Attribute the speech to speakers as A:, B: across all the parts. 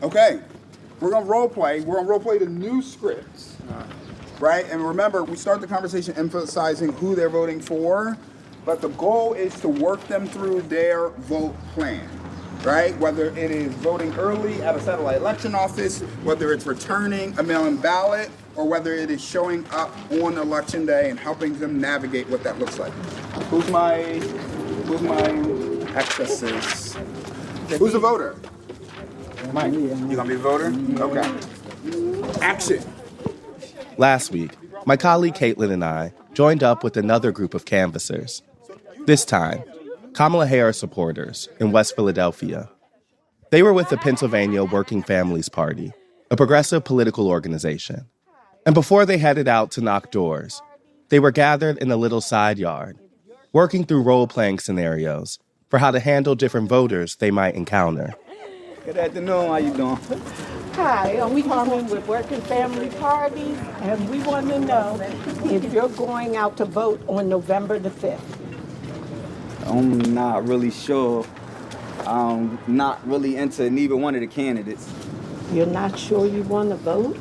A: Okay, we're gonna role play. We're gonna role play the new scripts, right? And remember, we start the conversation emphasizing who they're voting for, but the goal is to work them through their vote plan, right? Whether it is voting early at a satellite election office, whether it's returning a mail-in ballot, or whether it is showing up on election day and helping them navigate what that looks like. Who's my accesses? Who's a voter? Mike. You gonna be a voter? Okay. Action.
B: Last week, my colleague Caitlin and I joined up with another group of canvassers. This time, Kamala Harris supporters in West Philadelphia. They were with the Pennsylvania Working Families Party, a progressive political organization. And before they headed out to knock doors, they were gathered in a little side yard, working through role-playing scenarios for how to handle different voters they might encounter.
C: Good afternoon, how you doing?
D: Hi, we coming with Working Family Parties, and we want to know if you're going out to vote on November the 5th.
C: I'm not really sure. I'm not really into neither one of the candidates.
D: You're not sure you want to vote?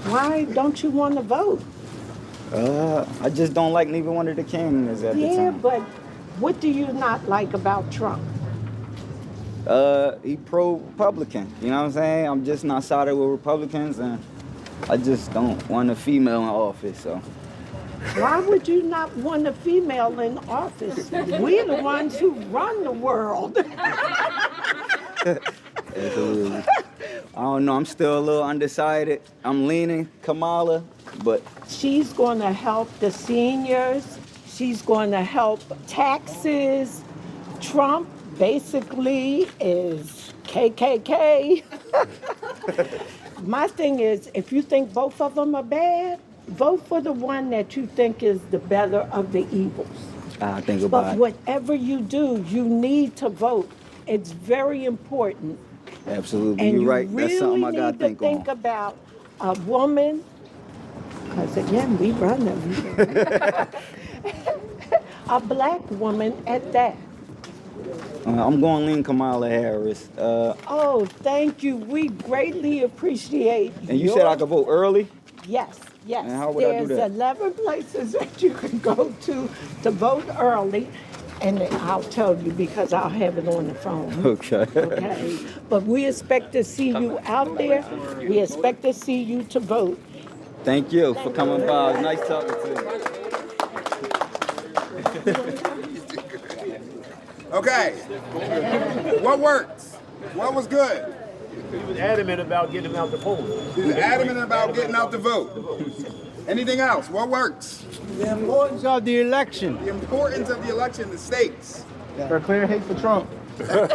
D: Why don't you want to vote?
C: I just don't like neither one of the candidates at the time.
D: Yeah, but what do you not like about Trump?
C: He pro-Republican, you know what I'm saying? I'm just not sided with Republicans, and I just don't want a female in office, so.
D: Why would you not want a female in office? We're the ones who run the world.
C: Absolutely. I don't know, I'm still a little undecided. I'm leaning Kamala, but...
D: She's going to help the seniors. She's going to help taxes. Trump basically is KKK. My thing is, if you think both of them are bad, vote for the one that you think is the better of the evils.
C: I think about it.
D: But whatever you do, you need to vote. It's very important.
C: Absolutely,
D: And
C: you're right.
D: Really
C: That's something I got to think on.
D: Think about a woman, because again, we run everything. A black woman at that.
C: I'm going to lean Kamala Harris.
D: Oh, thank you. We greatly appreciate
C: And you said I could vote early?
D: Yes.
C: And how would I do that?
D: There's 11 places that you can go to vote early. And I'll tell you because I'll have it on the phone.
C: Okay.
D: Okay. But we expect to see you out there. We expect to see you to vote.
C: Thank you for coming by. Nice talking to you.
A: Okay. What worked? What was good?
E: He was adamant about getting him out the polls.
A: He was adamant about getting out the vote. Anything else? What works?
F: The importance of the election.
A: The importance of the election in the states.
F: For clear hate for Trump.
A: Very,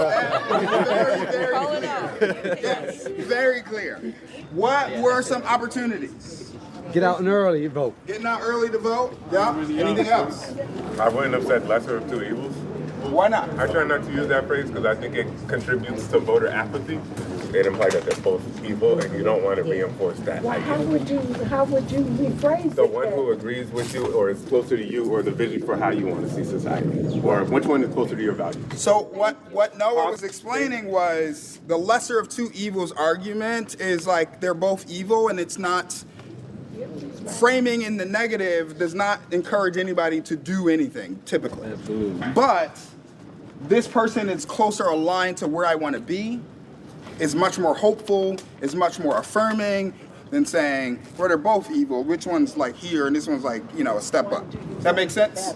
A: very clear. Yes, very clear. What were some opportunities?
F: Get out and early vote.
A: Getting out early to vote? Yeah. Anything else?
G: I wouldn't have said lesser of two evils.
A: Why not?
G: I try not to use that phrase because I think it contributes to voter apathy. It implies that they're both evil, and you don't want to reinforce that
D: Well,
G: idea.
D: how would you rephrase
G: The
D: it?
G: one who agrees with you or is closer to you or the vision for how you want to see society, or which one is closer to your values.
A: So what Noah was explaining was the lesser of two evils argument is like they're both evil, and it's not framing in the negative does not encourage anybody to do anything typically.
C: Absolutely.
A: But this person is closer aligned to where I want to be, is much more hopeful, is much more affirming than saying, well, they're both evil. Which one's like here and this one's like, a step up. Does that make sense?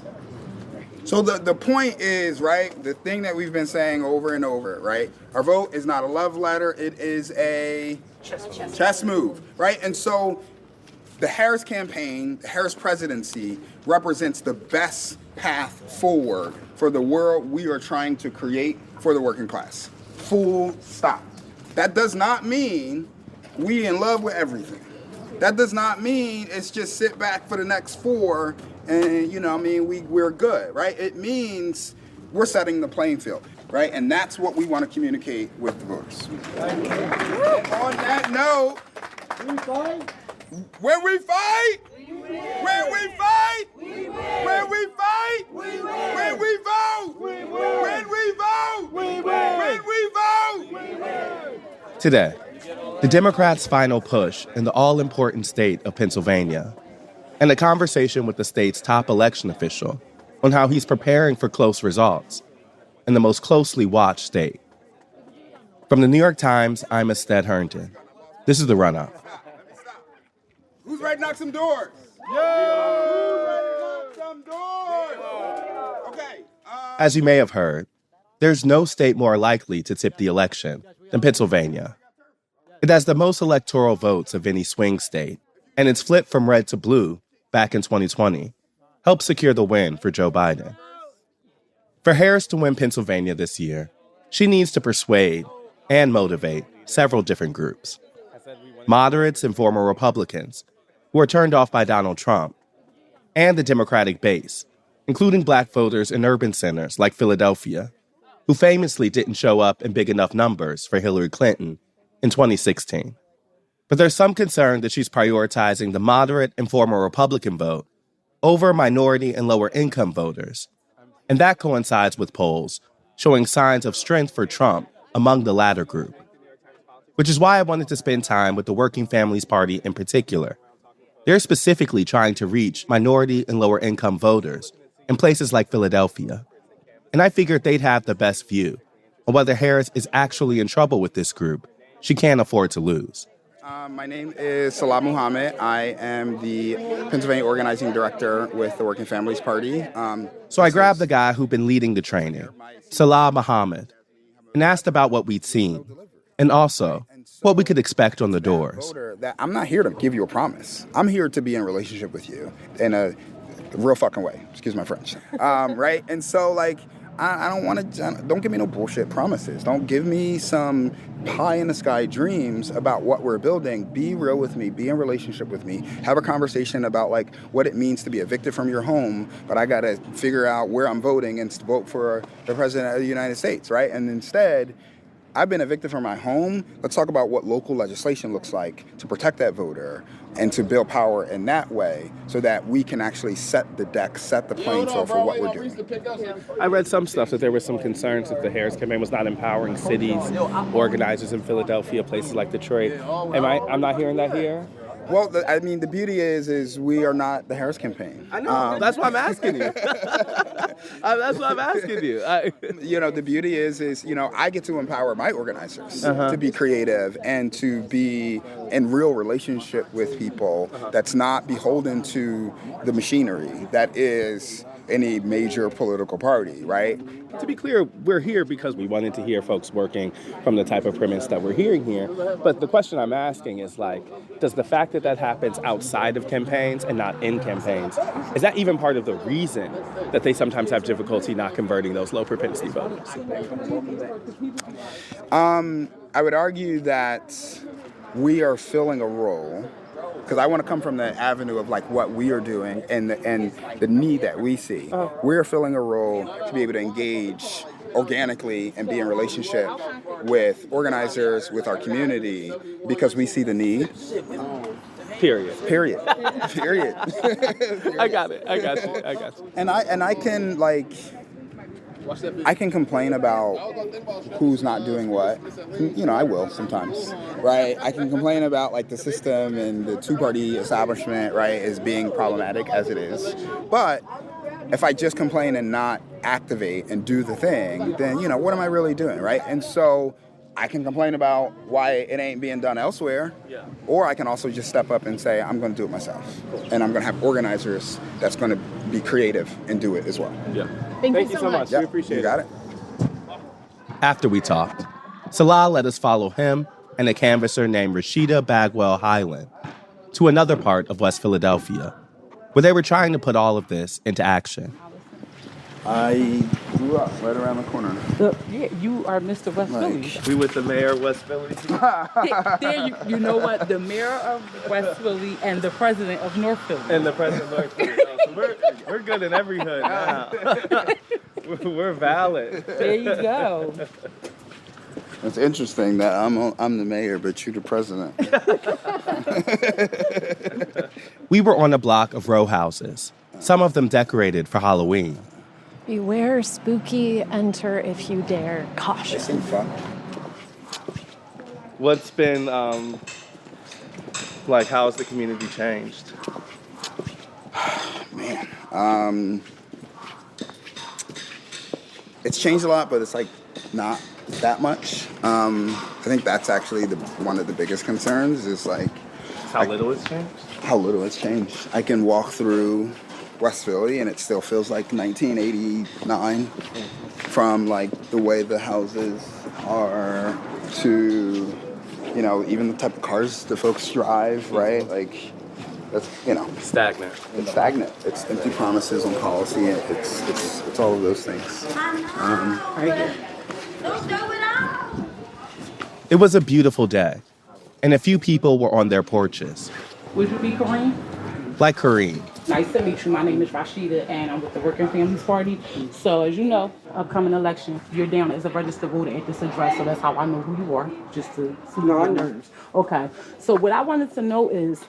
A: So the point is, right, the thing that we've been saying over and over, right? Our vote is not a love letter. It is a chess move, right? And so the Harris campaign, the Harris presidency represents the best path forward for the world we are trying to create for the working class. Full stop. That does not mean we in love with everything. That does not mean it's just sit back for the next 4 and, we're good, right? It means we're setting the playing field, right? And that's what we want to communicate with the voters. On that note, when we fight, when we fight, when we fight, when we vote, when we vote, when we vote.
B: Today, the Democrats' final push in the all-important state of Pennsylvania, and a conversation with the state's top election official on how he's preparing for close results in the most closely watched state. From the New York Times, I'm Ested Herndon. This is The Run-Up.
A: Who's ready to knock some doors? Yeah! Who's ready to knock some doors? Okay.
B: As you may have heard, there's no state more likely to tip the election than Pennsylvania. It has the most electoral votes of any swing state, and its flip from red to blue back in 2020 helped secure the win for Joe Biden. For Harris to win Pennsylvania this year, she needs to persuade and motivate several different groups. Moderates and former Republicans who are turned off by Donald Trump, and the Democratic base, including Black voters in urban centers like Philadelphia, who famously didn't show up in big enough numbers for Hillary Clinton in 2016. But there's some concern that she's prioritizing the moderate and former Republican vote over minority and lower-income voters. And that coincides with polls showing signs of strength for Trump among the latter group. Which is why I wanted to spend time with the Working Families Party in particular. They're specifically trying to reach minority and lower-income voters in places like Philadelphia. And I figured they'd have the best view on whether Harris is actually in trouble with this group she can't afford to lose.
A: My name is Salah Muhammad. I am the Pennsylvania Organizing Director with the Working Families Party.
B: So I grabbed the guy who'd been leading the training, Salah Muhammad, and asked about what we'd seen, and also what we could expect on the doors.
A: I'm not here to give you a promise. I'm here to be in a relationship with you in a real fucking way. Excuse my French. Right? And so, I don't want to, don't give me no bullshit promises. Don't give me some pie-in-the-sky dreams about what we're building. Be real with me. Be in relationship with me. Have a conversation about, what it means to be evicted from your home, but I got to figure out where I'm voting and vote for the President of the United States, right? And instead, I've been evicted from my home. Let's talk about what local legislation looks like to protect that voter and to build power in that way so that we can actually set the deck, set the playing field for what we're doing.
B: I read some stuff that there was some concerns that the Harris campaign was not empowering cities, organizers in Philadelphia, places like Detroit. I'm not hearing that here?
A: Well, the beauty is we are not the Harris campaign.
B: I know. That's why I'm asking you. That's why I'm asking you.
A: The beauty is I get to empower my organizers to be creative and to be in real relationship with people that's not beholden to the machinery that is any major political party, right?
B: To be clear, we're here because we wanted to hear folks working from the type of premise that we're hearing here. But the question I'm asking is, does the fact that happens outside of campaigns and not in campaigns, is that even part of the reason that they sometimes have difficulty not converting those low propensity voters?
A: I would argue that we are filling a role, because I want to come from the avenue of what we are doing and the need that we see. We're filling a role to be able to engage organically and be in relationship with organizers, with our community, because we see the need.
B: Period.
A: I
B: got you.
A: And I can complain about who's not doing what. I will sometimes, right? I can complain about the system and the two-party establishment, right, as being problematic as it is. But if I just complain and not activate and do the thing, then, what am I really doing, right? And so I can complain about why it ain't being done elsewhere, or I can also just step up and say, I'm going to do it myself. And I'm going to have organizers that's going to be creative and do it as well.
B: Yeah. Thank you so much.
A: Yep.
B: We appreciate it.
A: You got it.
B: After we talked, Salah let us follow him and a canvasser named Rashida Bagwell Highland to another part of West Philadelphia, where they were trying to put all of this into action.
A: I grew up right around the corner.
H: You are Mr. West Philly.
B: We with the mayor of West Philly.
H: You know what? The mayor of West Philly and the president of North Philly.
B: And the president of North Philly. So we're good in every hood now. We're valid.
H: There you go.
A: It's interesting that I'm the mayor, but you're the president.
B: We were on a block of row houses, some of them decorated for Halloween.
I: Beware spooky, enter if you dare, caution.
B: What's been, like, how has the community changed?
A: Man, it's changed a lot, but it's like not that much. I think that's actually one of the biggest concerns is like
B: How little it's changed?
A: how little it's changed. I can walk through West Philly and it still feels like 1989 from like the way the houses are to, you know, even the type of cars the folks drive, right? Like that's, you know,
B: Stagnant.
A: it's stagnant. It's empty promises on policy. It's all of those things. Right here.
B: It was a beautiful day, and a few people were on their porches.
H: Would you be Kareem?
B: Like Kareem.
H: Nice to meet you. My name is Rashida, and I'm with the Working Families Party. So, as you know, upcoming election, you're down as a registered voter at this address, so that's how I know who you are, just to see your nerves. Okay. So, what I wanted to know is,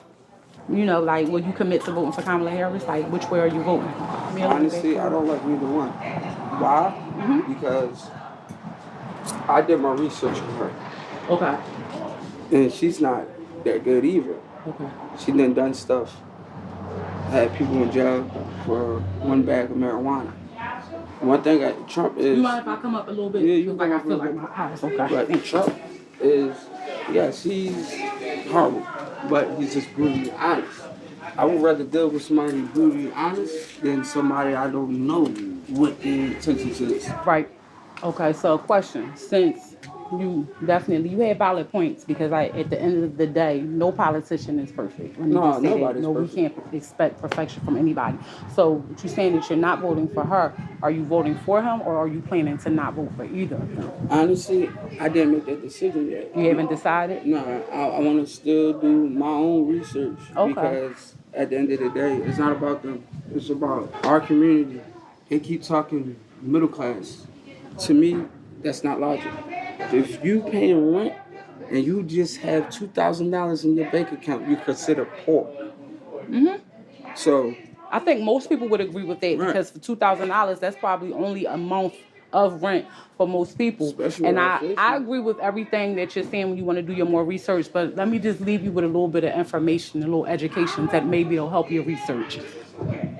H: you know, like, will you commit to voting for Kamala Harris? Like, which way are you voting?
I: Honestly, I don't like either one. Why? Because I did my research on her.
H: Okay.
I: And she's not that good either.
H: Okay.
I: She done stuff. Had people in jail for one bag of marijuana. One thing Trump is...
H: You mind if I come up a little bit?
I: Yeah, you
H: like
I: come
H: I
I: up a
H: feel
I: little
H: like
I: bit.
H: my house. Okay.
I: But Trump is... Yes, he's horrible. But he's just brutally honest. I would rather deal with somebody who's brutally honest than somebody I don't know what their intentions is.
H: Right. Okay, so question. Since you had valid points, because at the end of the day, no politician is perfect. Let me
I: No,
H: just say that.
I: nobody's
H: No,
I: perfect.
H: we can't expect perfection from anybody. So what you're saying that you're not voting for her, are you voting for him or are you planning to not vote for either of them?
I: Honestly, I didn't make that decision yet.
H: You haven't decided?
I: No, I want to still do my own research.
H: Okay.
I: Because at the end of the day, it's not about them. It's about our community. They keep talking middle class. To me, that's not logic. If you pay rent and you just have $2,000 in your bank account, you consider poor. So
H: I think most people would agree with that because for $2,000, that's probably only a month of rent for most people.
I: Especially
H: And
I: with
H: I
I: inflation.
H: agree with everything that you're saying when you want to do your more research, but let me just leave you with a little bit of information, a little education that maybe it'll help your research.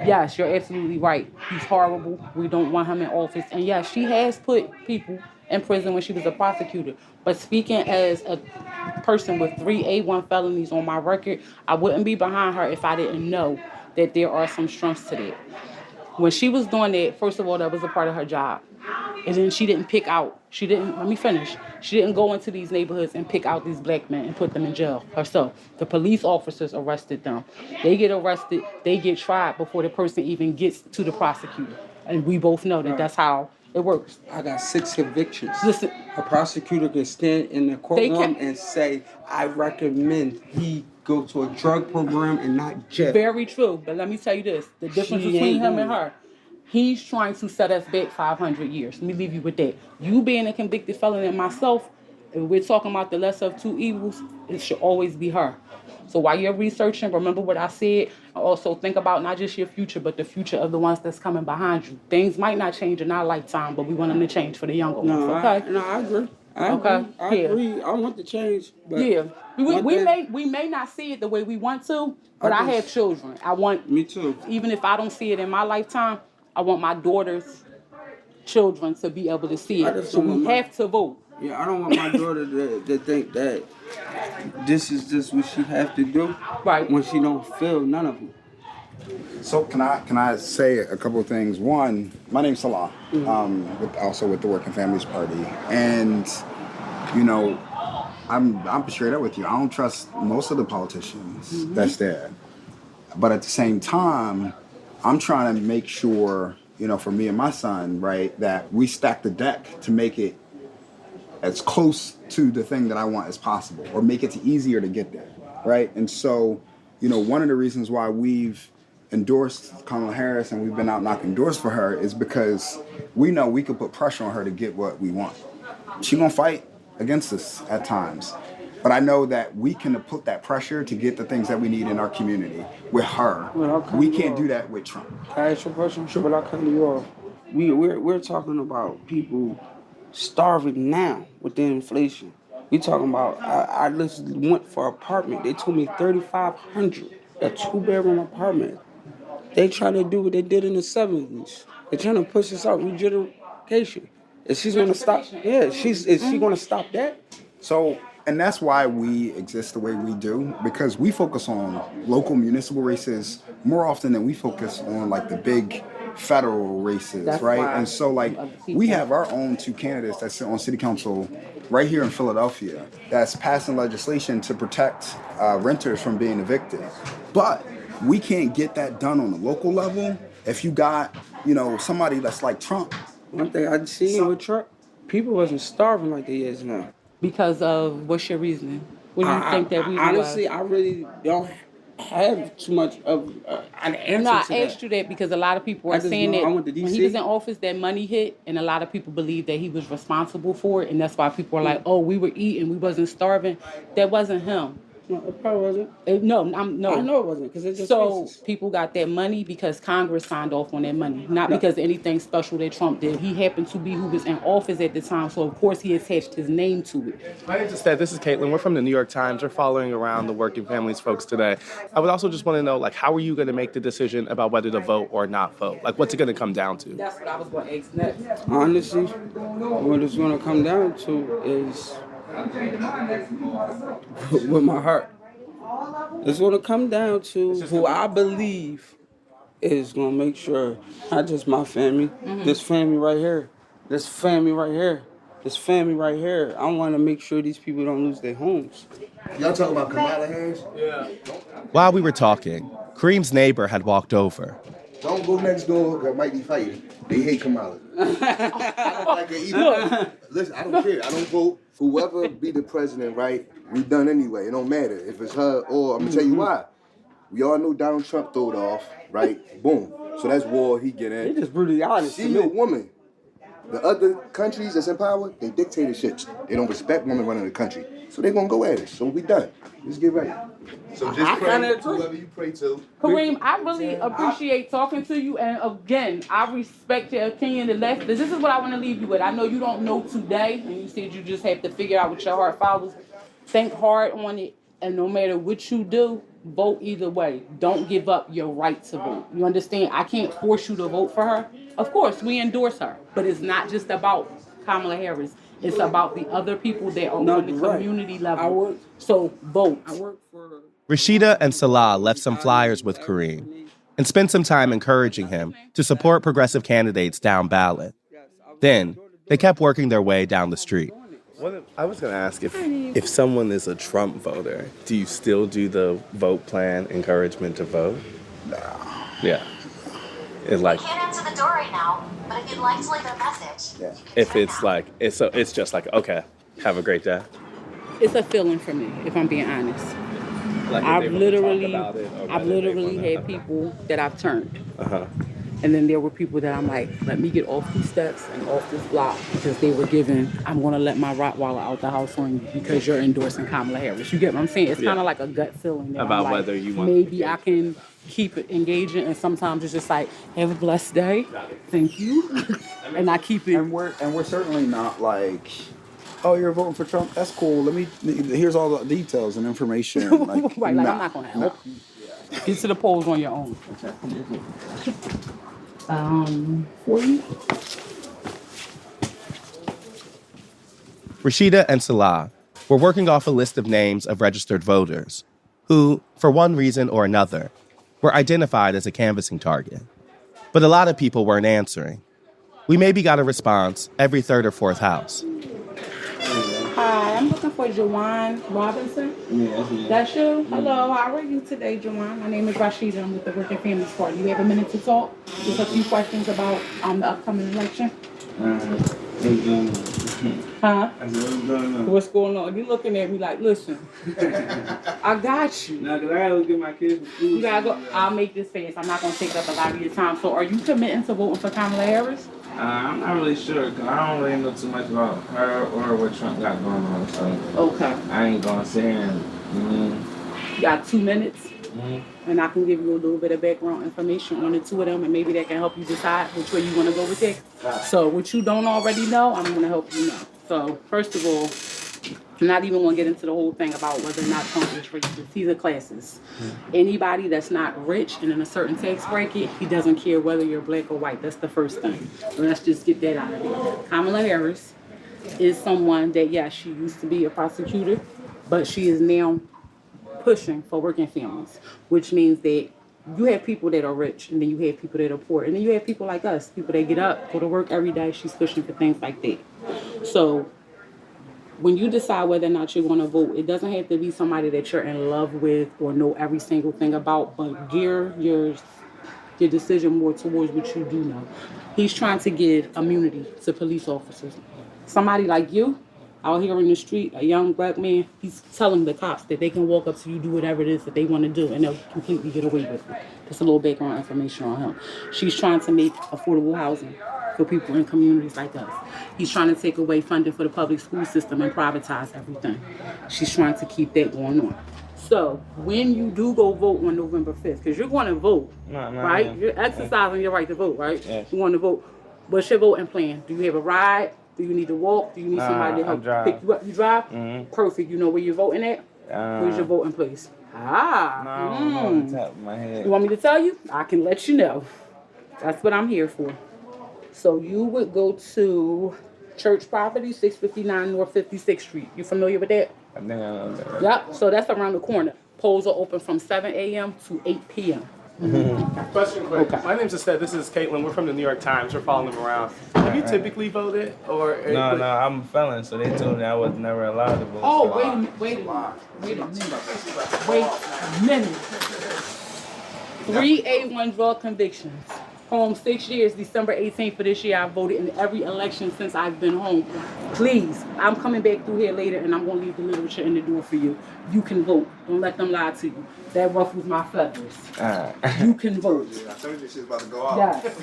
H: Yes, you're absolutely right. He's horrible. We don't want him in office. And yes, she has put people in prison when she was a prosecutor. But speaking as a person with 3 A1 felonies on my record, I wouldn't be behind her if I didn't know that there are some strengths to that. When she was doing that, first of all, that was a part of her job. And then she didn't let me finish. She didn't go into these neighborhoods and pick out these black men and put them in jail herself. The police officers arrested them. They get arrested, they get tried before the person even gets to the prosecutor. And we both know that that's how it works.
I: I got 6 convictions.
H: Listen,
I: A prosecutor can stand in the courtroom and say, I recommend he go to a drug program and not jail.
H: very true, but let me tell you this. The difference
I: She
H: between
I: ain't
H: him
I: doing
H: and her, he's trying to set us back 500 years. Let me leave you with that. You being a convicted felon and myself, if we're talking about the lesser of two evils, it should always be her. So while you're researching, remember what I said. Also think about not just your future, but the future of the ones that's coming behind you. Things might not change in our lifetime, but we want them to change for the younger ones, okay?
I: I agree. I agree. I want to change. But
H: Yeah. We may not see it the way we want to, but I have children.
I: Me too.
H: Even if I don't see it in my lifetime, I want my daughter's children to be able to see it. So we have to vote.
I: Yeah, I don't want my daughter to think that this is just what she have to do.
H: Right.
I: When she don't feel none of them.
A: So can I say a couple of things? One, my name's Salah, also with the Working Families Party, and you know, I'm straight up with you. I don't trust most of the politicians that's there, but at the same time, I'm trying to make sure, you know, for me and my son, right, that we stack the deck to make it as close to the thing that I want as possible, or make it easier to get there, right? And so, you know, one of the reasons why we've endorsed Kamala Harris and we've been out knocking doors for her is because we know we could put pressure on her to get what we want. She gonna fight against us at times, but I know that we can put that pressure to get the things that we need in our community with her. We can't do that with Trump.
I: Can I ask you a question? Sure. But I'll cut you off. We're talking about people starving now with the inflation. We talking about, I just went for an apartment. They told me $3,500, a 2-bedroom apartment. They trying to do what they did in the 70s. They're trying to push us out regeneration. Is she gonna stop? Yeah, is she gonna stop that?
A: So, and that's why we exist the way we do, because we focus on local municipal races more often than we focus on like the big federal races,
H: That's
A: right?
H: why
A: And so, like, we have our own 2 candidates that sit on city council right here in Philadelphia that's passing legislation to protect renters from being evicted. But we can't get that done on the local level if you got, somebody that's like Trump.
I: One thing I seen with Trump, people wasn't starving like they is now.
H: Because of what's your reasoning? What do you think that reason
I: honestly,
H: was?
I: I really don't have too much of an answer
H: No, I
I: to that.
H: asked you that because a lot of people
I: I
H: are
I: just
H: saying
I: know
H: that
I: I went to
H: when he
I: DC.
H: was in office, that money hit, and a lot of people believe that he was responsible for it, and that's why people are like, "Oh, we were eating, we wasn't starving." That wasn't him.
I: No, it probably wasn't.
H: No.
I: I know it wasn't because it's just
H: So
I: faces.
H: people got that money because Congress signed off on that money, not because anything special that Trump did. He happened to be who was in office at the time, so of course he attached his name to it.
B: My name is Ted. This is Caitlin. We're from the New York Times. We're following around the working families folks today. I would also just want to know, like, how are you going to make the decision about whether to vote or not vote? Like, what's it going to come down to?
H: That's what I was going to ask next.
I: Honestly, what it's gonna come down to is with my heart. It's gonna come down to who I believe is gonna make sure not just my family, this family right here, this family right here, this family right here. I want to make sure these people don't lose their homes.
J: Y'all talking about Kamala Harris?
E: Yeah.
B: While we were talking, Kareem's neighbor had walked over.
J: Don't go next door, because might be fighting. They hate Kamala. I don't like her either. Listen, I don't care. I don't vote. Whoever be the president, right? We done anyway. It don't matter if it's her or I'm gonna tell you why. We all know Donald Trump threw it off, right? Boom. So that's war. He get in.
I: They just brutally honest.
J: She a woman. The other countries that's in power, they dictatorships. They don't respect women running the country. So they gonna go at it. So we done. Let's get ready. So just pray. Whoever you pray to.
H: Kareem, I really appreciate talking to you, and again, I respect your opinion. This is what I want to leave you with. I know you don't know today, and you said you just have to figure out what your heart follows. Think hard on it, and no matter what you do, vote either way. Don't give up your right to vote. You understand? I can't force you to vote for her. Of course, we endorse her, but it's not just about Kamala Harris. It's about the other people that are on the community level. So vote.
I: I work for
B: Rashida and Salah left some flyers with Kareem and spent some time encouraging him to support progressive candidates down ballot. Then, they kept working their way down the street. I was going to ask if someone is a Trump voter, do you still do the vote plan encouragement to vote?
A: Nah.
B: Yeah. It's like,
K: I can't answer the door right now, but if you'd like to leave a message,
A: Yeah.
B: if it's like, it's just like, okay, have a great day.
H: It's a feeling for me, if I'm being honest.
B: Like
H: I've literally had people that I've turned. And then there were people that I'm like, let me get off these steps and off this block because they were given, I'm going to let my Rottweiler out the house on you because you're endorsing Kamala Harris. You get what I'm saying? It's kind of like a gut feeling.
B: About whether you want
H: maybe I can keep it engaging, and sometimes it's just like, have a blessed day. Thank you. And I keep it.
A: And we're certainly not like, oh, you're voting for Trump? That's cool. Here's all the details and information. Like,
H: right, like I'm not going to help. Get to the polls on your own. 40.
B: Rashida and Salah were working off a list of names of registered voters who, for one reason or another, were identified as a canvassing target. But a lot of people weren't answering. We maybe got a response every third or fourth house.
H: Hi, I'm looking for Jawan Robinson.
I: Yeah,
H: That's you? Hello, how are you today, Jawan? My name is Rashida. I'm with the Working Families Party. You have a minute to talk? Just a few questions about the upcoming election. Huh? What's going on? You looking at me like, listen, I got you.
I: Nah, 'cause I gotta look at my kids from school.
H: You gotta go. I'll make this fast. I'm not gonna take up a lot of your time. So, are you committing to voting for Kamala Harris?
L: I'm not really sure because I don't really know too much about her or what Trump got going on. So
H: Okay.
L: I ain't gonna sit here and.
H: You got 2 minutes, and I can give you a little bit of background information on the two of them, and maybe that can help you decide which way you want to go with it. So, what you don't already know, I'm gonna help you know. So, first of all, I'm not even going to get into the whole thing about whether or not Trump is racist. He's a classist. Anybody that's not rich and in a certain tax bracket, he doesn't care whether you're black or white. That's the first thing. So let's just get that out of there. Kamala Harris is someone that, yes, she used to be a prosecutor, but she is now pushing for working families, which means that you have people that are rich, and then you have people that are poor, and then you have people like us, people that get up, go to work every day. She's pushing for things like that. So when you decide whether or not you're going to vote, it doesn't have to be somebody that you're in love with or know every single thing about, but gear your decision more towards what you do know. He's trying to give immunity to police officers. Somebody like you, out here in the street, a young black man, he's telling the cops that they can walk up to you, do whatever it is that they want to do, and they'll completely get away with it. Just a little background information on him. She's trying to make affordable housing for people in communities like us. He's trying to take away funding for the public school system and privatize everything. She's trying to keep that going on. So when you do go vote on November 5th, because you're going to vote, right? Yeah. You're exercising your right to vote, right?
L: Yes.
H: You want to vote. What's your voting plan? Do you have a ride? Do you need to walk? Do you need somebody to help pick you up? You drive? Mm-hmm. Perfect. You know where you're voting at? Where's your voting place?
L: On the top of my head.
H: You want me to tell you? I can let you know. That's what I'm here for. So you would go to Church Property, 659 North 56th Street. You familiar with that?
L: I think I know that.
H: Yep. So that's around the corner. Polls are open from 7 a.m. to 8 p.m.
B: Question quick. Okay. My name's Estelle. This is Caitlin. We're from the New York Times. We're following them around. Have you typically voted? Or
L: No, I'm a felon, so they told me I was never allowed to vote.
H: Oh, wait a minute. 3 A1 drug convictions. Home 6 years, December 18th of this year. I voted in every election since I've been home. Please, I'm coming back through here later, and I'm going to leave the literature in the door for you. You can vote. Don't let them lie to you. That ruffles my feathers. You can vote.
J: I told you she's about to go out.
H: Yes.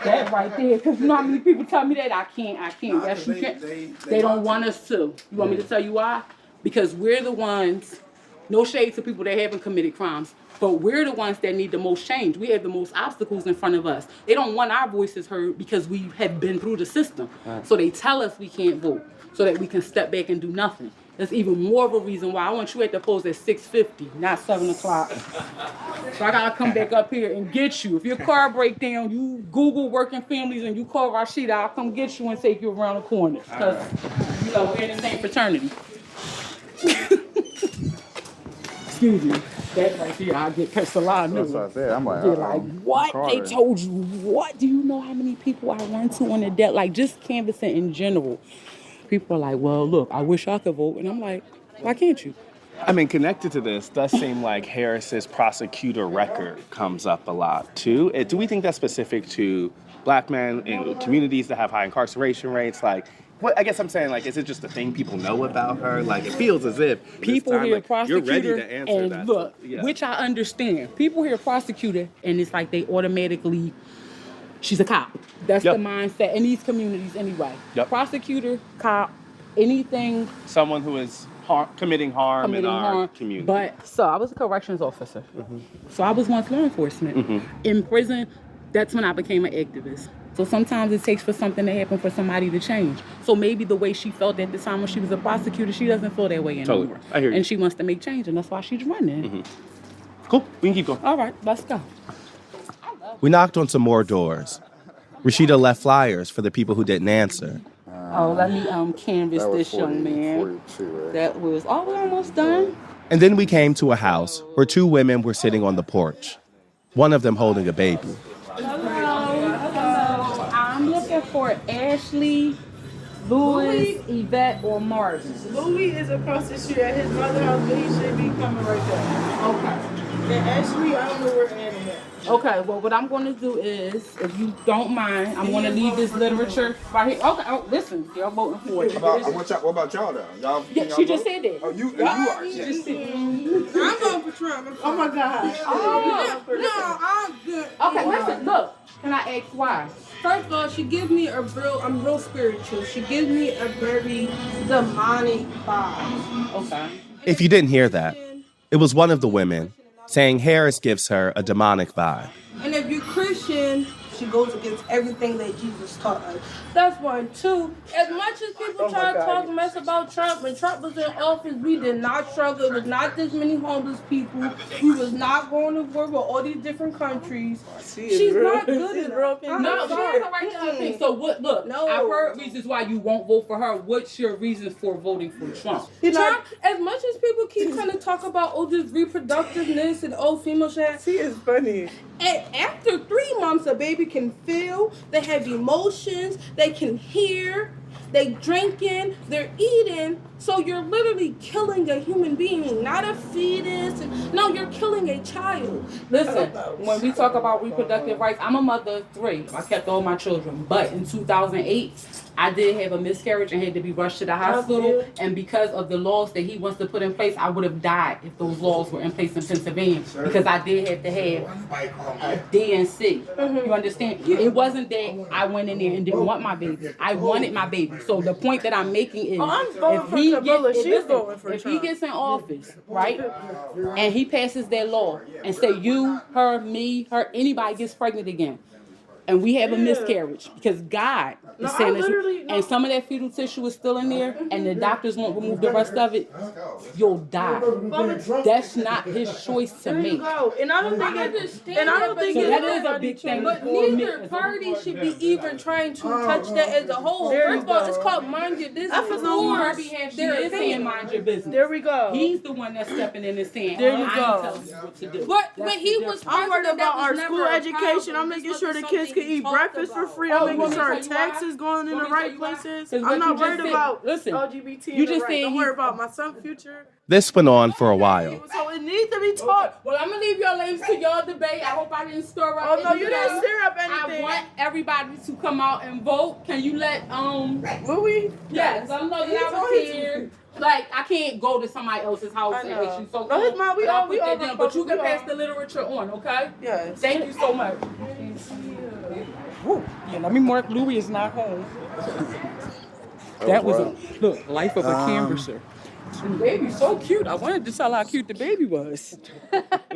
H: That right there. Because you know how many people tell me that? I can't.
J: Nah,
H: Yes, you can. They don't want us to. You want me to tell you why? Because we're the ones, no shade to people that haven't committed crimes, but we're the ones that need the most change. We have the most obstacles in front of us. They don't want our voices heard because we have been through the system. Right. So they tell us we can't vote so that we can step back and do nothing. That's even more of a reason why I want you at the polls at 6:50, not 7 o'clock. So I gotta come back up here and get you. If your car break down, you Google working families and you call Rashida, I'll come get you and take you around the corner. Because you know, we're in the same fraternity. Excuse me. That right there, I get Pessalon.
A: That's what I said. I'm like,
H: they're like, what? They told you what? Do you know how many people I run to on the debt? Like, just canvassing in general. People are like, well, look, I wish I could vote. And I'm like, why can't you?
B: I mean, connected to this, does seem like Harris's prosecutor record comes up a lot, too. Do we think that's specific to black men in communities that have high incarceration rates? Like, what, I guess I'm saying, like, is it just a thing people know about her? Like, it feels as if
H: people hear
B: like,
H: prosecutor
B: you're ready to answer
H: and
B: that.
H: Look,
B: yeah.
H: Which I understand. People hear prosecutor and it's like they automatically, she's a cop. That's the mindset in these communities anyway. Prosecutor, cop, anything.
B: Someone who is committing harm in our community.
H: But, so I was a corrections officer. Mm-hmm. So I was once law enforcement. Mm-hmm. In prison, that's when I became an activist. So sometimes it takes for something to happen for somebody to change. So maybe the way she felt at the time when she was a prosecutor, she doesn't feel that way anymore.
B: Totally. I hear you.
H: And she wants to make change, and that's why she's running.
B: Mm-hmm. Cool. We can keep going.
H: All right, let's go.
B: We knocked on some more doors. Rashida left flyers for the people who didn't answer.
H: Let me canvass this young man. 42, right? That was, we're almost done.
B: And then we came to a house where two women were sitting on the porch, one of them holding a baby.
H: I'm looking for Ashley, Louis, Yvette, or Marvin.
M: Louis is across the street at his mother's house, but he should be coming right there.
H: Okay.
M: And Ashley, I don't know where Anna is.
H: Okay, well, what I'm going to do is, if you don't mind, I'm going to leave this literature right here. Okay, listen, y'all voting for it.
A: What about y'all, though?
H: She just said that.
A: Oh, you are.
M: She just said I'm voting for Trump. Oh, my God.
N: No, I'm good.
H: Okay, listen, look. Can I ask why?
N: First of all, she gives me I'm real spiritual. She gives me a very demonic vibe.
H: Okay.
B: If you didn't hear that, it was one of the women saying Harris gives her a demonic vibe.
N: And if you're Christian, She goes against everything that Jesus taught us. That's one. Two, as much as people try to talk mess about Trump, when Trump was in office, we did not struggle. It was not this many homeless people. We was not going to war with all these different countries. She's not good enough.
H: No, she has a right to her thing. So what? Look, I've heard reasons why you won't vote for her. What's your reasons for voting for Trump?
N: Trump, as much as people keep trying to talk about this reproductiveness and female shit,
M: she is funny.
N: And after 3 months, a baby can feel, they have emotions, they can hear, they drinking, they're eating. So you're literally killing a human being, not a fetus. No, you're killing a child.
H: Listen, when we talk about reproductive rights, I'm a mother of 3. I kept all my children. But in 2008, I did have a miscarriage and had to be rushed to the hospital. And because of the laws that he wants to put in place, I would have died if those laws were in place in Pennsylvania. Because I did have to have a DNC. You understand? It wasn't that I went in there and didn't want my baby. I wanted my baby. So the point that I'm making is, if he gets in office, right, and he passes that law and say you, her, me, her, anybody gets pregnant again, and we have a miscarriage because God is saying this, and some of that fetal tissue is still in there, and the doctors won't remove the rest of it, you'll die. That's not his choice to make.
N: And I don't think
H: that is a big thing.
N: But neither party should be even trying to touch that as a whole. First of all, it's called mind your business.
H: She is saying mind your business.
N: There we go.
H: He's the one that's stepping in and saying,
N: there you
H: I
N: go.
H: ain't telling you what to do.
N: But when he was
M: I'm worried about our school education. I'm making sure the kids can eat breakfast for free. I'm making sure our taxes going in the right places. I'm not worried about LGBT.
H: You just said
M: I'm worried about my son's future.
B: This went on for a while.
M: So it needs to be taught.
H: Well, I'm gonna leave y'all ladies to y'all debate. I hope I didn't stir up.
M: Oh no, you didn't stir up anything.
H: I want everybody to come out and vote. Can you let
M: Louis?
H: Yes, I know that I was here. Like I can't go to somebody else's house and ask you. So
M: no, his mom, we all
H: but you can pass the literature on, okay?
M: Yes.
H: Thank you so much.
O: Yeah, let me mark Louis is not home. That was a life of a canvasser. The baby's so cute. I wanted to tell how cute the baby was.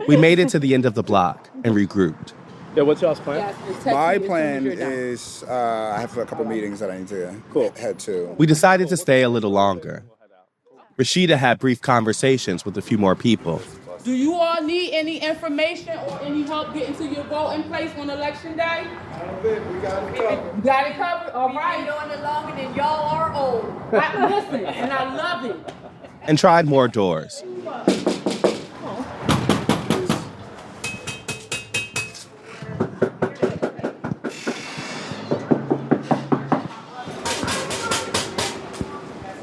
B: We made it to the end of the block and regrouped.
F: Yeah, what's y'all's plan?
A: My plan is I have a couple meetings that I need to head to.
B: We decided to stay a little longer. Rashida had brief conversations with a few more people.
H: Do you all need any information or any help getting to your voting place on election day?
J: We got it covered.
H: You got it covered? All right.
M: We've been doing it longer than y'all are old.
H: Listen, and I love it.
B: And tried more doors.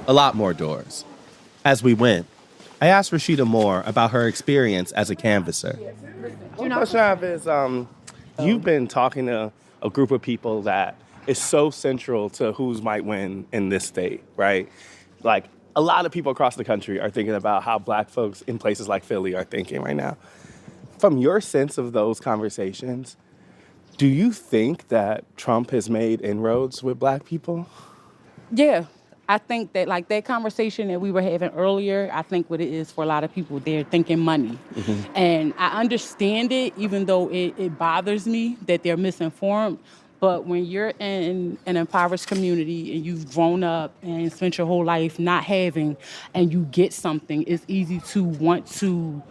B: A lot more doors. As we went, I asked Rashida more about her experience as a canvasser. One question I have is, you've been talking to a group of people that is so central to who's might win in this state, right? Like, a lot of people across the country are thinking about how black folks in places like Philly are thinking right now. From your sense of those conversations, do you think that Trump has made inroads with black people?
H: Yeah. I think that, like, that conversation that we were having earlier, I think what it is for a lot of people, they're thinking money. Mm-hmm. And I understand it, even though it bothers me that they're misinformed. But when you're in an impoverished community and you've grown up and spent your whole life not having, and you get something, it's easy to want to,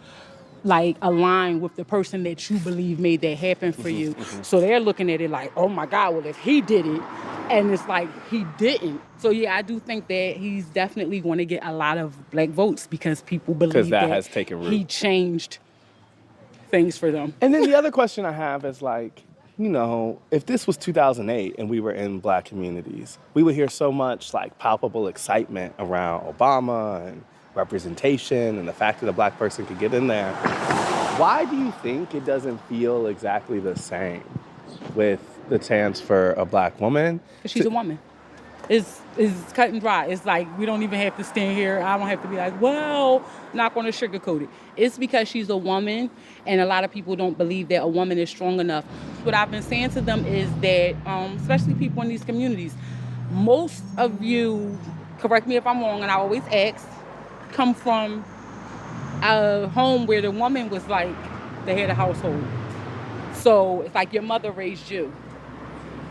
H: like, align with the person that you believe made that happen for you. Mm-hmm. So they're looking at it like, oh my God, well, if he did it, and it's like he didn't. So yeah, I do think that he's definitely going to get a lot of black votes because people believe that
B: has taken root.
H: He changed things for them.
B: And then the other question I have is, like, you know, if this was 2008 and we were in black communities, we would hear so much, like, palpable excitement around Obama and representation and the fact that a black person could get in there. Why do you think it doesn't feel exactly the same with the chance for a black woman?
H: Because she's a woman. It's cut and dry. It's like we don't even have to stand here. I don't have to be like, well, not going to sugarcoat it. It's because she's a woman, and a lot of people don't believe that a woman is strong enough. What I've been saying to them is that, especially people in these communities, most of you, correct me if I'm wrong, and I always ask, come from a home where the woman was like the head of household. So it's like your mother raised you.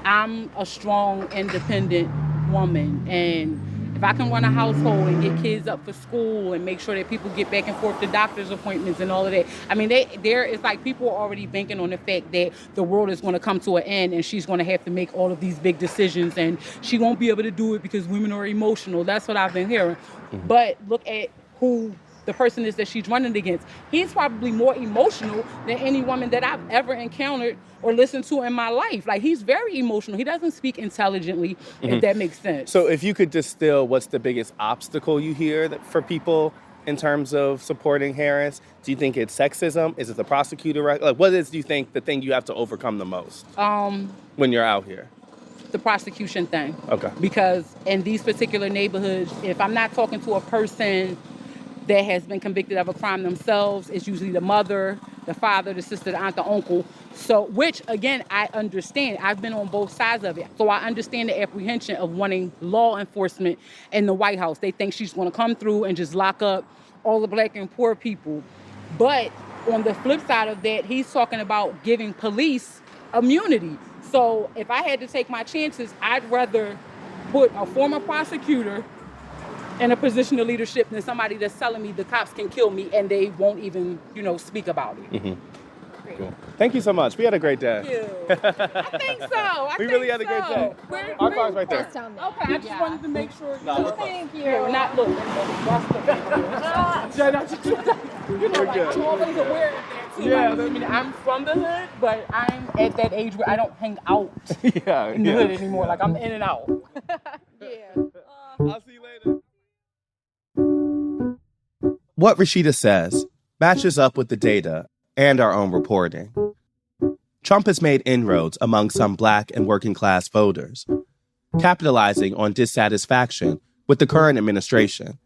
H: I'm a strong, independent woman, and if I can run a household and get kids up for school and make sure that people get back and forth to doctor's appointments and all of that, I mean, it's like people are already banking on the fact that the world is going to come to an end and she's going to have to make all of these big decisions and she won't be able to do it because women are emotional. That's what I've been hearing. Mm-hmm. But look at who the person is that she's running against. He's probably more emotional than any woman that I've ever encountered or listened to in my life. Like, he's very emotional. He doesn't speak intelligently, if that makes sense.
B: So if you could distill what's the biggest obstacle you hear for people in terms of supporting Harris, do you think it's sexism? Is it the prosecutor? Like, what is, do you think, the thing you have to overcome the most when you're out here?
H: The prosecution thing.
B: Okay.
H: Because in these particular neighborhoods, if I'm not talking to a person that has been convicted of a crime themselves, it's usually the mother, the father, the sister, the aunt, the uncle. So, which, again, I understand. I've been on both sides of it. So I understand the apprehension of wanting law enforcement in the White House. They think she's going to come through and just lock up all the black and poor people. But on the flip side of that, he's talking about giving police immunity. So if I had to take my chances, I'd rather put a former prosecutor in a position of leadership than somebody that's telling me the cops can kill me and they won't even, speak about it.
B: Mm-hmm. Cool. Thank you so much. We had a great day.
H: Thank you. I think so.
B: We really had a great day. Our car's right there.
H: Okay, I just wanted to make sure.
N: Thank you.
H: Not look. I'm always aware of that too.
B: Yeah.
H: I mean, I'm from the hood, but I'm at that age where I don't hang out in the hood anymore. Like, I'm in and out.
B: I'll see you later. What Rashida says matches up with the data and our own reporting. Trump has made inroads among some Black and working class voters, capitalizing on dissatisfaction with the current administration,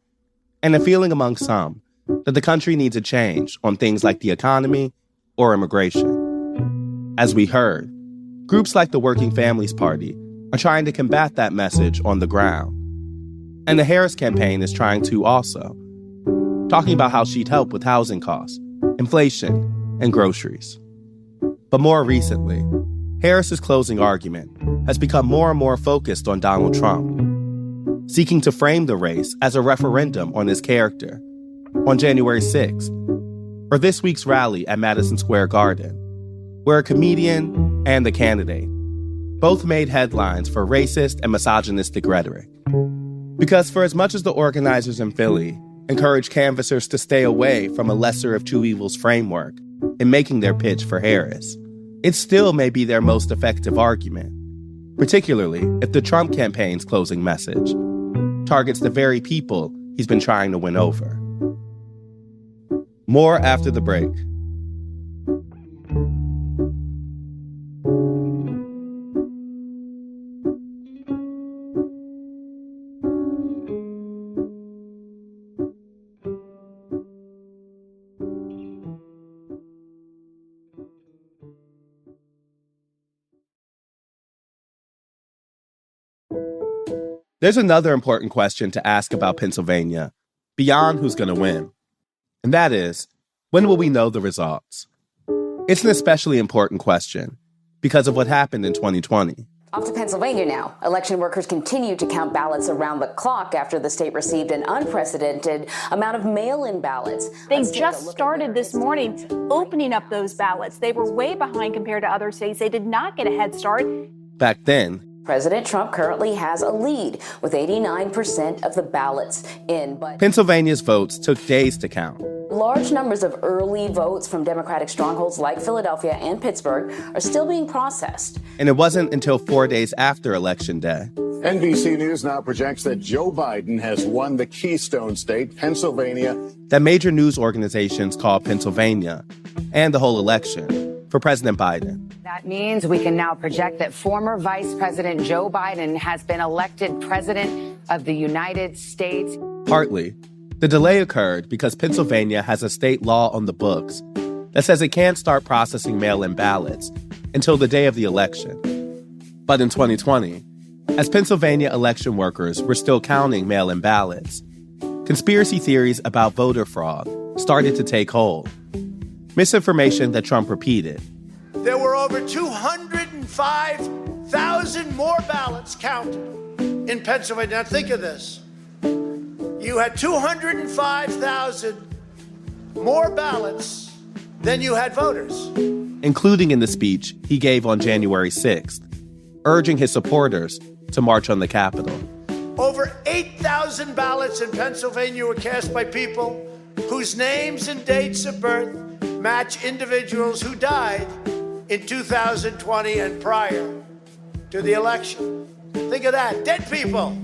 B: and a feeling among some that the country needs a change on things like the economy or immigration. As we heard, groups like the Working Families Party are trying to combat that message on the ground. And the Harris campaign is trying to also, talking about how she'd help with housing costs, inflation, and groceries. But more recently, Harris's closing argument has become more and more focused on Donald Trump, seeking to frame the race as a referendum on his character on January 6th, or this week's rally at Madison Square Garden, where a comedian and the candidate both made headlines for racist and misogynistic rhetoric. Because for as much as the organizers in Philly encourage canvassers to stay away from a lesser of two evils framework in making their pitch for Harris, it still may be their most effective argument, particularly if the Trump campaign's closing message targets the very people he's been trying to win over. More after the break. There's another important question to ask about Pennsylvania, beyond who's going to win. And that is, when will we know the results? It's an especially important question because of what happened in 2020.
P: Off to Pennsylvania now. Election workers continue to count ballots around the clock after the state received an unprecedented amount of mail-in ballots.
Q: They just started this morning opening up those ballots. They were way behind compared to other states. They did not get a head start.
B: Back then,
P: President Trump currently has a lead with 89% of the ballots in. But
B: Pennsylvania's votes took days to count.
P: Large numbers of early votes from Democratic strongholds like Philadelphia and Pittsburgh are still being processed.
B: And it wasn't until 4 days after Election Day.
R: NBC News now projects that Joe Biden has won the Keystone State, Pennsylvania,
B: that major news organizations call Pennsylvania and the whole election for President Biden.
S: That means we can now project that former Vice President Joe Biden has been elected President of the United States.
B: Partly, the delay occurred because Pennsylvania has a state law on the books that says it can't start processing mail-in ballots until the day of the election. But in 2020, as Pennsylvania election workers were still counting mail-in ballots, conspiracy theories about voter fraud started to take hold. Misinformation that Trump repeated.
T: There were over 205 200,000 more ballots counted in Pennsylvania. Now think of this. You had 205,000 more ballots than you had voters.
B: Including in the speech he gave on January 6th, urging his supporters to march on the Capitol.
T: Over 8,000 ballots in Pennsylvania were cast by people whose names and dates of birth match individuals who died in 2020 and prior to the election. Think of that. Dead people.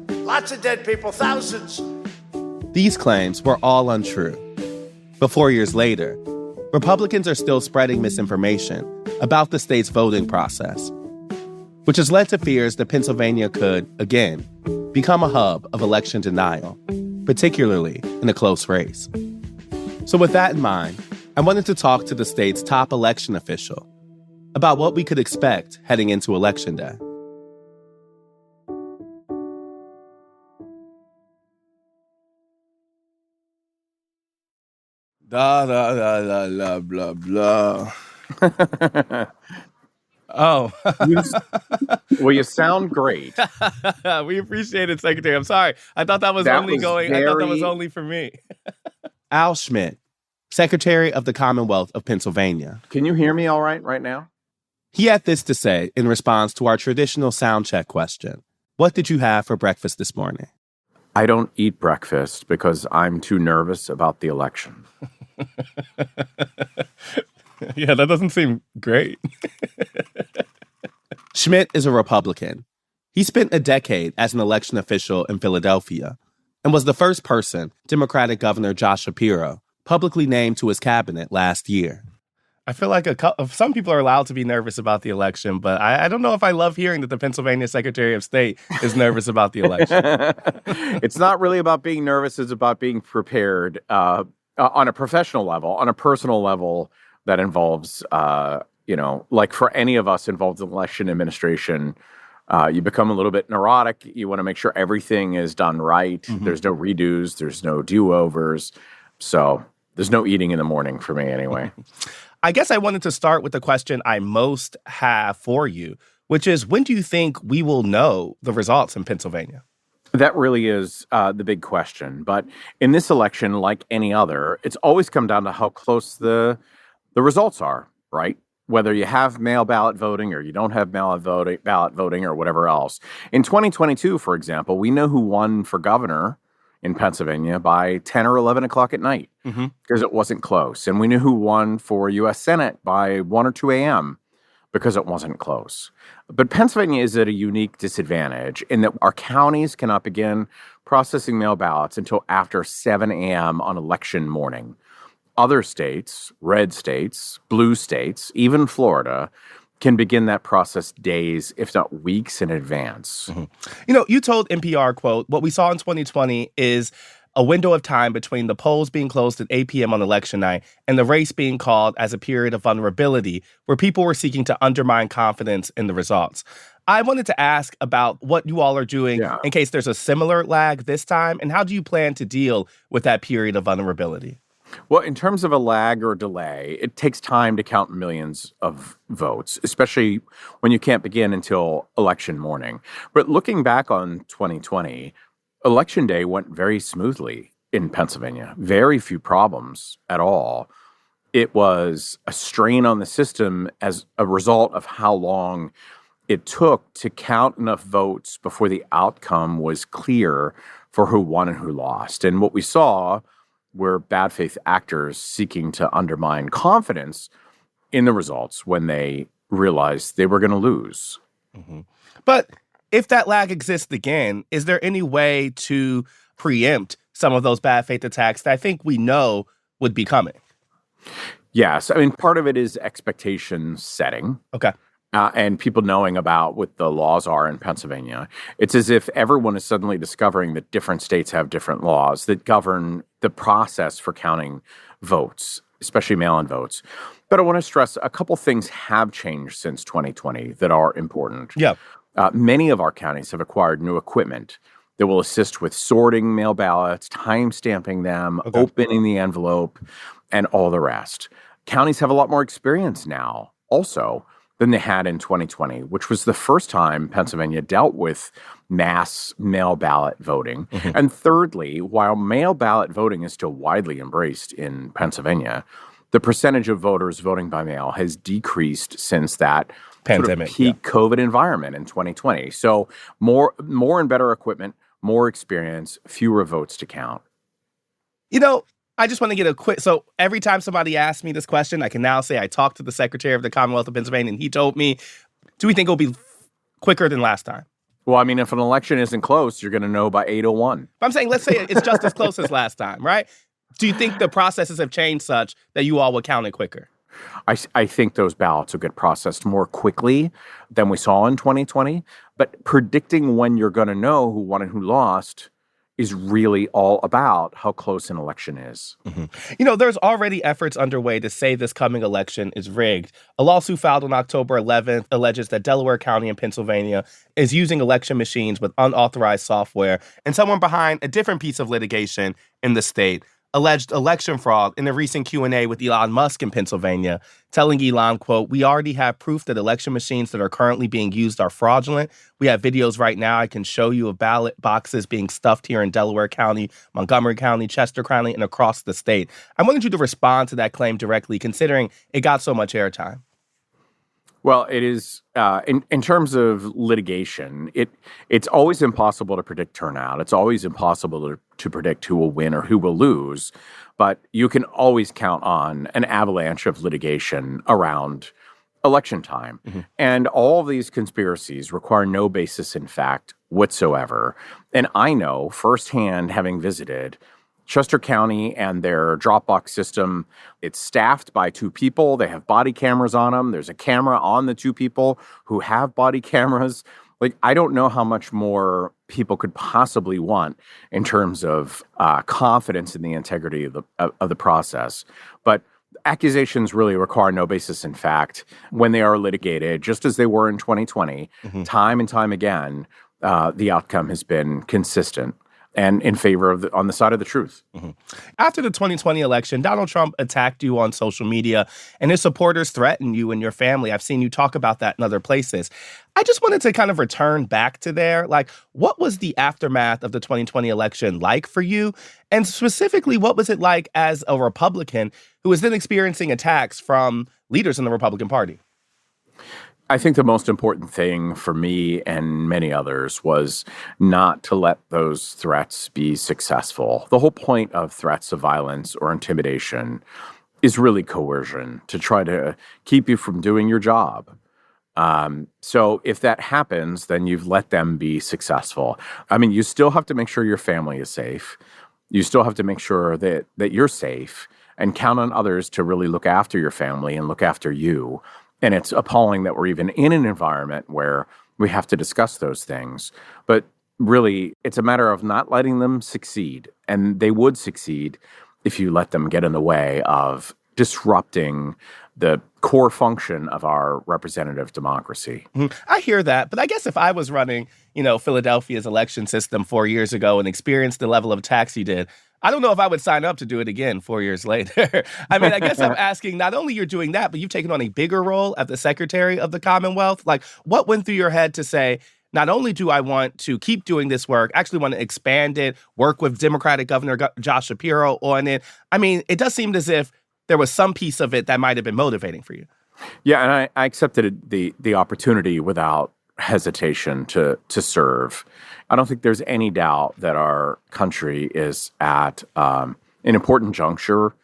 T: Lots of dead people. Thousands.
B: These claims were all untrue. But 4 years later, Republicans are still spreading misinformation about the state's voting process, which has led to fears that Pennsylvania could, again, become a hub of election denial, particularly in a close race. So with that in mind, I wanted to talk to the state's top election official about what we could expect heading into Election Day. Da da da da blah blah blah. Oh.
U: Well, you sound great.
B: We appreciate it, Secretary. I'm sorry. I thought that was only for me. Al Schmidt, Secretary of the Commonwealth of Pennsylvania.
U: Can you hear me all right now?
B: He had this to say in response to our traditional sound check question. What did you have for breakfast this morning?
U: I don't eat breakfast because I'm too nervous about the election.
B: Yeah, that doesn't seem great. Schmidt is a Republican. He spent a decade as an election official in Philadelphia and was the first person Democratic Governor Josh Shapiro publicly named to his cabinet last year. I feel like some people are allowed to be nervous about the election, but I don't know if I love hearing that the Pennsylvania Secretary of State is nervous about the election.
U: It's not really about being nervous. It's about being prepared on a professional level, on a personal level that involves, like for any of us involved in election administration, you become a little bit neurotic. You want to make sure everything is done right. Mm-hmm. There's no redos. There's no do-overs. So there's no eating in the morning for me anyway.
B: I guess I wanted to start with the question I most have for you, which is, when do you think we will know the results in Pennsylvania?
U: That really is the big question. But in this election, like any other, it's always come down to how close the results are, right? Whether you have mail ballot voting or you don't have ballot voting or whatever else. In 2022, for example, we know who won for governor in Pennsylvania by 10 or 11 o'clock at night because it wasn't close. And we knew who won for U.S. Senate by 1 or 2 a.m. because it wasn't close. But Pennsylvania is at a unique disadvantage in that our counties cannot begin processing mail ballots until after 7 a.m. on election morning. Other states, red states, blue states, even Florida, can begin that process days, if not weeks in advance.
B: Mm-hmm. You told NPR, quote, what we saw in 2020 is a window of time between the polls being closed at 8 p.m. on election night and the race being called as a period of vulnerability where people were seeking to undermine confidence in the results. I wanted to ask about what you all are doing in case there's a similar lag this time, and how do you plan to deal with that period of vulnerability?
U: Well, in terms of a lag or delay, it takes time to count millions of votes, especially when you can't begin until election morning. But looking back on 2020, Election Day went very smoothly in Pennsylvania. Very few problems at all. It was a strain on the system as a result of how long it took to count enough votes before the outcome was clear for who won and who lost. And what we saw were bad faith actors seeking to undermine confidence in the results when they realized they were going to lose.
B: Mm-hmm. But if that lag exists again, is there any way to preempt some of those bad faith attacks that I think we know would be coming?
U: Yes. I mean, part of it is expectation setting.
B: Okay.
U: And people knowing about what the laws are in Pennsylvania. It's as if everyone is suddenly discovering that different states have different laws that govern the process for counting votes, especially mail-in votes. But I want to stress a couple things have changed since 2020 that are important.
B: Yeah.
U: Many of our counties have acquired new equipment that will assist with sorting mail ballots, time-stamping them, opening the envelope, and all the rest. Counties have a lot more experience now also than they had in 2020, which was the first time Pennsylvania dealt with mass mail ballot voting. And thirdly, while mail ballot voting is still widely embraced in Pennsylvania, the percentage of voters voting by mail has decreased since that
B: pandemic,
U: sort of peak COVID environment in 2020. So more and better equipment, more experience, fewer votes to count.
B: You know, I just want to get a quick, so every time somebody asks me this question, I can now say I talked to the Secretary of the Commonwealth of Pennsylvania and he told me, do we think it'll be quicker than last time?
U: Well, I mean, if an election isn't close, you're going to know by 8:01.
B: But I'm saying, let's say it's just as close as last time, right? Do you think the processes have changed such that you all will count it quicker?
U: I think those ballots will get processed more quickly than we saw in 2020. But predicting when you're going to know who won and who lost is really all about how close an election is.
B: You know, there's already efforts underway to say this coming election is rigged. A lawsuit filed on October 11th alleges that Delaware County in Pennsylvania is using election machines with unauthorized software, and someone behind a different piece of litigation in the state alleged election fraud in a recent Q&A with Elon Musk in Pennsylvania, telling Elon, quote, "We already have proof that election machines that are currently being used are fraudulent. We have videos right now I can show you of ballot boxes being stuffed here in Delaware County, Montgomery County, Chester County, and across the state." I wanted you to respond to that claim directly, considering it got so much airtime.
U: Well, it is, in terms of litigation, it's always impossible to predict turnout. It's always impossible to predict who will win or who will lose. But you can always count on an avalanche of litigation around election time. And all of these conspiracies require no basis in fact whatsoever. And I know firsthand, having visited Chester County and their Dropbox system, it's staffed by two people. They have body cameras on them. There's a camera on the two people who have body cameras. Like, I don't know how much more people could possibly want in terms of confidence in the integrity of the process. But accusations really require no basis in fact when they are litigated, just as they were in 2020. Time and time again, the outcome has been consistent and in favor of on the side of the truth.
B: After the 2020 election, Donald Trump attacked you on social media, and his supporters threatened you and your family. I've seen you talk about that in other places. I just wanted to kind of return back to there. Like, what was the aftermath of the 2020 election like for you? And specifically, what was it like as a Republican who was then experiencing attacks from leaders in the Republican Party?
U: I think the most important thing for me and many others was not to let those threats be successful. The whole point of threats of violence or intimidation is really coercion to try to keep you from doing your job. So if that happens, then you've let them be successful. I mean, you still have to make sure your family is safe. You still have to make sure that you're safe and count on others to really look after your family and look after you. And it's appalling that we're even in an environment where we have to discuss those things. But really, it's a matter of not letting them succeed. And they would succeed if you let them get in the way of disrupting the core function of our representative democracy.
B: I hear that, but I guess if I was running, Philadelphia's election system 4 years ago and experienced the level of attacks you did, I don't know if I would sign up to do it again 4 years later. I mean, I guess I'm asking, not only you're doing that, but you've taken on a bigger role as the Secretary of the Commonwealth. Like, what went through your head to say, not only do I want to keep doing this work, actually want to expand it, work with Democratic Governor Josh Shapiro on it? I mean, it does seem as if there was some piece of it that might have been motivating for you.
U: Yeah, and I accepted the opportunity without hesitation to serve. I don't think there's any doubt that our country is at an important juncture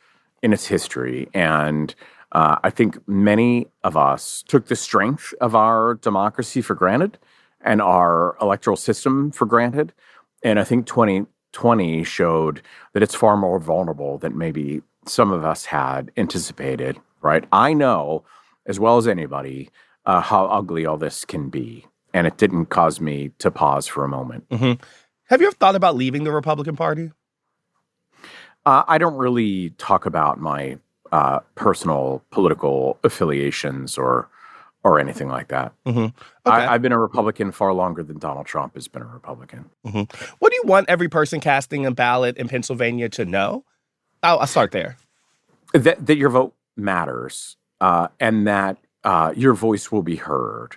U: in its history. And I think many of us took the strength of our democracy for granted and our electoral system for granted. And I think 2020 showed that it's far more vulnerable than maybe some of us had anticipated, right? I know as well as anybody how ugly all this can be. And it didn't cause me to pause for a moment.
B: Have you ever thought about leaving the Republican Party?
U: I don't really talk about my personal political affiliations or anything like that.
B: Okay.
U: I've been a Republican far longer than Donald Trump has been a Republican.
B: What do you want every person casting a ballot in Pennsylvania to know? I'll start there.
U: That your vote matters, and that your voice will be heard.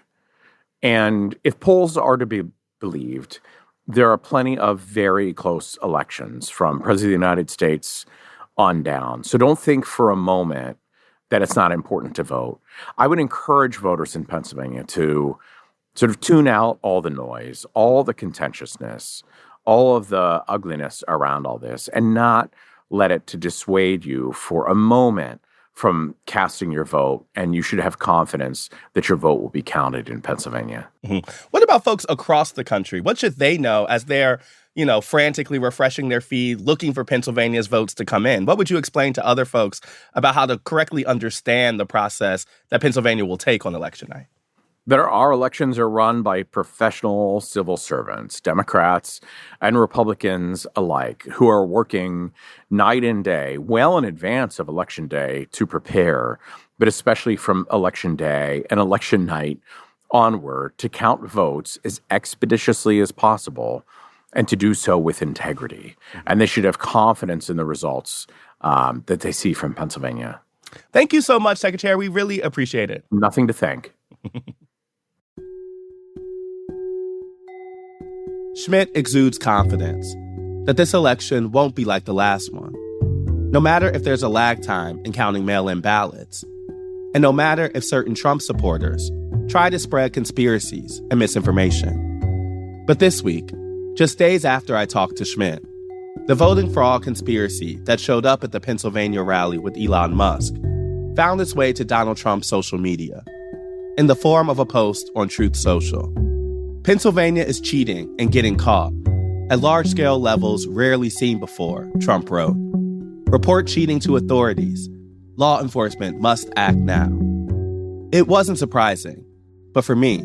U: And if polls are to be believed, there are plenty of very close elections from President of the United States on down. So don't think for a moment that it's not important to vote. I would encourage voters in Pennsylvania to sort of tune out all the noise, all the contentiousness, all of the ugliness around all this, and not let it to dissuade you for a moment from casting your vote. And you should have confidence that your vote will be counted in Pennsylvania.
B: Mm-hmm. What about folks across the country? What should they know as they're, frantically refreshing their feed, looking for Pennsylvania's votes to come in? What would you explain to other folks about how to correctly understand the process that Pennsylvania will take on election night?
U: Our elections are run by professional civil servants, Democrats and Republicans alike, who are working night and day, well in advance of Election Day to prepare, but especially from Election Day and Election Night onward to count votes as expeditiously as possible and to do so with integrity. And they should have confidence in the results that they see from Pennsylvania.
B: Thank you so much, Secretary. We really appreciate it.
U: Nothing to thank.
B: Schmidt exudes confidence that this election won't be like the last one, no matter if there's a lag time in counting mail-in ballots, and no matter if certain Trump supporters try to spread conspiracies and misinformation. But this week, just days after I talked to Schmidt, the voting for all conspiracy that showed up at the Pennsylvania rally with Elon Musk found its way to Donald Trump's social media in the form of a post on Truth Social. Pennsylvania is cheating and getting caught at large-scale levels rarely seen before, Trump wrote. Report cheating to authorities. Law enforcement must act now. It wasn't surprising, but for me,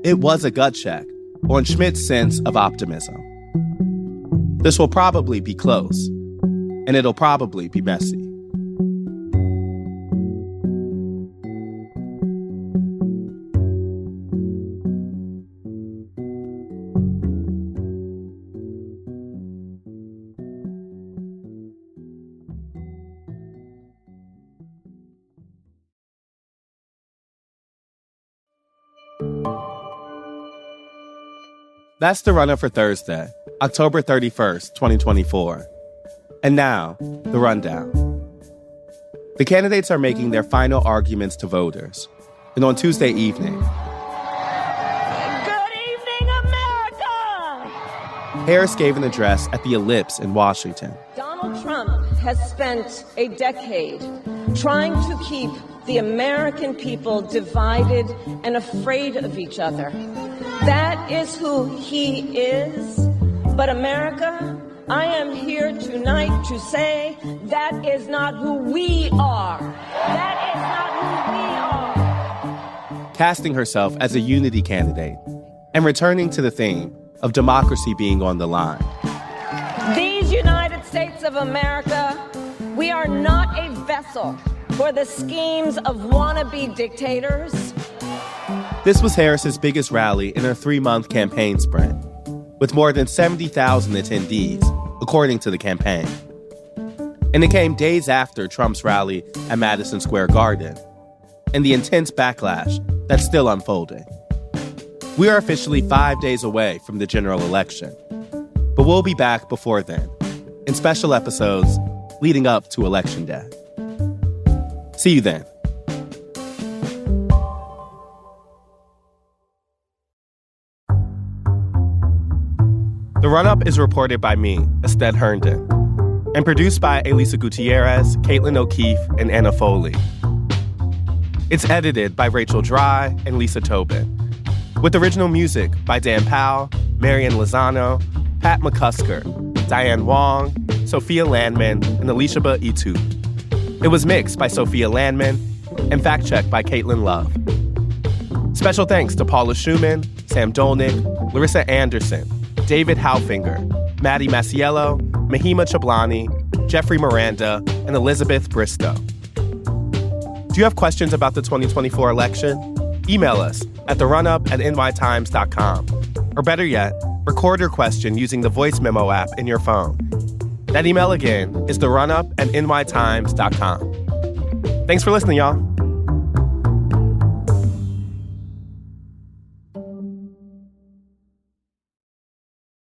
B: it was a gut check on Schmidt's sense of optimism. This will probably be close, and it'll probably be messy. That's the run-up for Thursday, October 31st, 2024. And now, the rundown. The candidates are making their final arguments to voters. And on Tuesday evening,
D: Good evening, America!
B: Harris gave an address at the Ellipse in Washington.
D: Donald Trump has spent a decade trying to keep the American people divided and afraid of each other. That is who he is. But America, I am here tonight to say that is not who we are. That is not who we are.
B: Casting herself as a unity candidate and returning to the theme of democracy being on the line.
D: These United States of America, we are not a vessel for the schemes of wannabe dictators.
B: This was Harris's biggest rally in her 3-month campaign sprint, with more than 70,000 attendees, according to the campaign. And it came days after Trump's rally at Madison Square Garden and the intense backlash that's still unfolding. We are officially 5 days away from the general election, but we'll be back before then in special episodes leading up to Election Day. See you then. The Run-Up is reported by me, Ested Herndon, and produced by Elisa Gutierrez, Caitlin O'Keefe, and Anna Foley. It's edited by Rachel Dry and Lisa Tobin, with original music by Dan Powell, Marian Lozano, Pat McCusker, Diane Wong, Sophia Landman, and Elishaba Itu. It was mixed by Sophia Landman and fact-checked by Caitlin Love. Special thanks to Paula Schumann, Sam Dolnick, Larissa Anderson, David Haufinger, Maddie Masiello, Mahima Chablani, Jeffrey Miranda, and Elizabeth Bristow. Do you have questions about the 2024 election? Email us at therunup@nytimes.com. Or better yet, record your question using the voice memo app in your phone. That email again is therunup@nytimes.com. Thanks for listening, y'all.